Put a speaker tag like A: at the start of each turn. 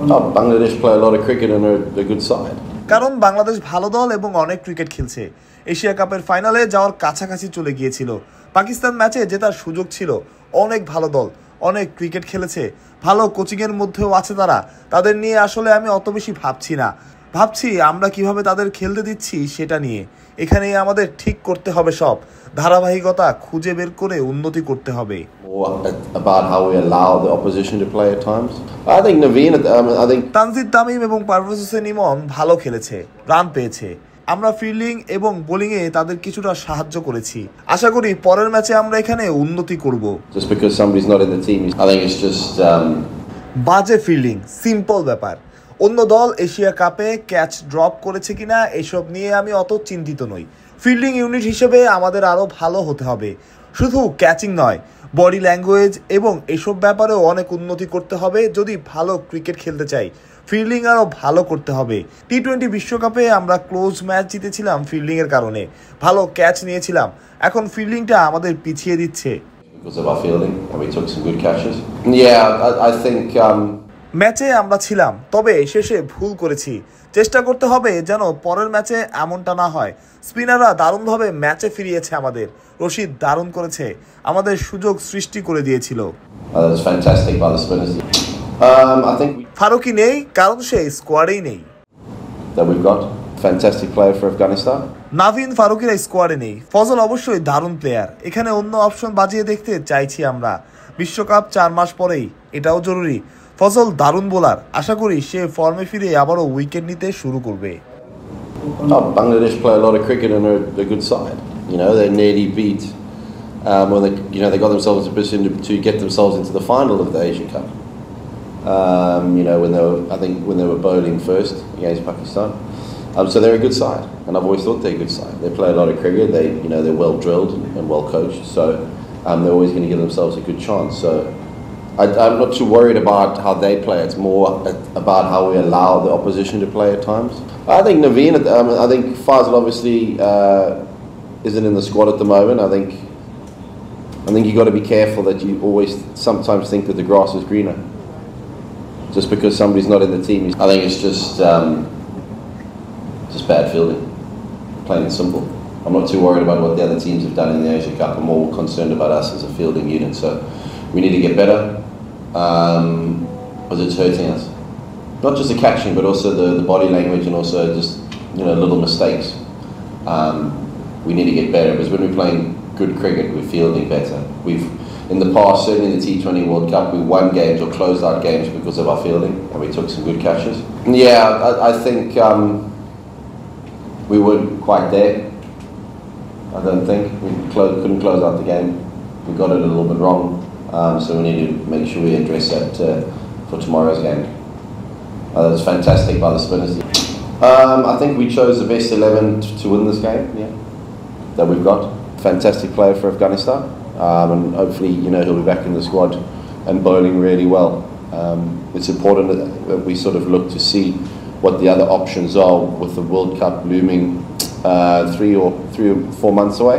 A: Oh, Bangladesh play a lot of cricket and they're a good side.
B: কারণ বাংলাদেশ ভালো দল এবং অনেক ক্রিকেট খেলছে। এশিয়া কাপের ফাইনালে যাওয়ার কাছাকাছি চলে গিয়েছিল। পাকিস্তান ম্যাচে জেতার সুযোগ ছিল। অনেক ভালো দল, অনেক ক্রিকেট খেলেছে, ভালো কোচিংয়ের মধ্যেও আছে তারা। তাদের নিয়ে আসলে আমি অত বেশি ভাবছি না, ভাবছি আমরা কিভাবে তাদের খেলতে দিচ্ছি সেটা নিয়ে। এখানেই আমাদের ঠিক করতে হবে সব, ধারাবাহিকতা খুঁজে বের করে উন্নতি করতে হবে।
A: About how we allow the opposition to play at times. I think Naveen, I think
B: Tanzid Tamim এবং পারভেজ হোসেন ইমন ভালো খেলেছে, রান পেয়েছে। আমরা ফিল্ডিং এবং বোলিংয়ে তাদের কিছুটা সাহায্য করেছি। আশা করি পরের ম্যাচে আমরা এখানে উন্নতি করব।
A: Just because somebody's not in the team, I think it's just
B: বাজে ফিল্ডিং, সিম্পল ব্যাপার। অন্য দল এশিয়া কাপে ক্যাচ ড্রপ করেছে কিনা এসব নিয়ে আমি অত চিন্তিত নই। ফিল্ডিং ইউনিট হিসেবে আমাদের আরও ভালো হতে হবে। শুধু ক্যাচিং নয়, বডি ল্যাঙ্গুয়েজ এবং এসব ব্যাপারেও অনেক উন্নতি করতে হবে যদি ভালো ক্রিকেট খেলতে চাই। ফিল্ডিং আরও ভালো করতে হবে। টি-20 বিশ্বকাপে আমরা ক্লোজ ম্যাচ জিতেছিলাম ফিল্ডিংয়ের কারণে, ভালো ক্যাচ নিয়েছিলাম। এখন ফিল্ডিংটা আমাদের পিছিয়ে দিচ্ছে।
A: because of our fielding and we took some good catches. Yeah, I think
B: ম্যাচে আমরা ছিলাম, তবে শেষে ভুল করেছি। চেষ্টা করতে হবে যেন পরের ম্যাচে এমনটা না হয়। স্পিনাররা দারুণভাবে ম্যাচে ফিরিয়েছে আমাদের। রশিদ দারুণ করেছে, আমাদের সুযোগ সৃষ্টি করে দিয়েছিল।
A: that's fantastic by the spinners. I think
B: Faruqui নেই কারণ সে স্কোয়াডেই নেই।
A: that we've got fantastic player for Afghanistan.
B: Naveen ফারুকিরা স্কোয়াডে নেই। ফজল অবশ্যই দারুণ প্লেয়ার। এখানে অন্য অপশন বাজিয়ে দেখতে চাইছি আমরা। বিশ্বকাপ 4 মাস পরেই, এটাও জরুরি। ফজল দারুণ বোলার, আশা করি সে ফর্মে ফিরে আবারও উইকেট নিতে শুরু করবে।
A: Oh, Bangladesh play a lot of cricket and they're a good side. You know, they nearly beat when they got themselves in a position to get themselves into the final of the Asian Cup. When they were bowling first against Pakistan. So they're a good side, and I've always thought they're a good side. They play a lot of cricket. They're well drilled and well coached. So they're always going to give themselves a good chance. So I'm not too worried about how they play. It's more about how we allow the opposition to play at times. I think Naveen. I think Fazal obviously isn't in the squad at the moment. I think you got to be careful that you always sometimes think that the grass is greener. Just because somebody's not in the team, I think it's just bad fielding, plain and simple. I'm not too worried about what the other teams have done in the Asia Cup. I'm more concerned about us as a fielding unit. So we need to get better, because it's hurting us. Not just the catching, but also the body language and also just little mistakes. We need to get better, because when we're playing good cricket, we're fielding better. In the past, certainly in the T20 World Cup, we won games or closed out games because of our fielding, and we took some good catches. Yeah, I think we weren't quite there. I don't think we couldn't close out the game. We got it a little bit wrong, so we need to make sure we address that for tomorrow's game. That's fantastic by the spinners. I think we chose the best 11 to win this game. Yeah, that we've got. Fantastic player for Afghanistan. And hopefully, he'll be back in the squad and bowling really well. It's important that we sort of look to see what the other options are with the World Cup looming 3 or 4 months away.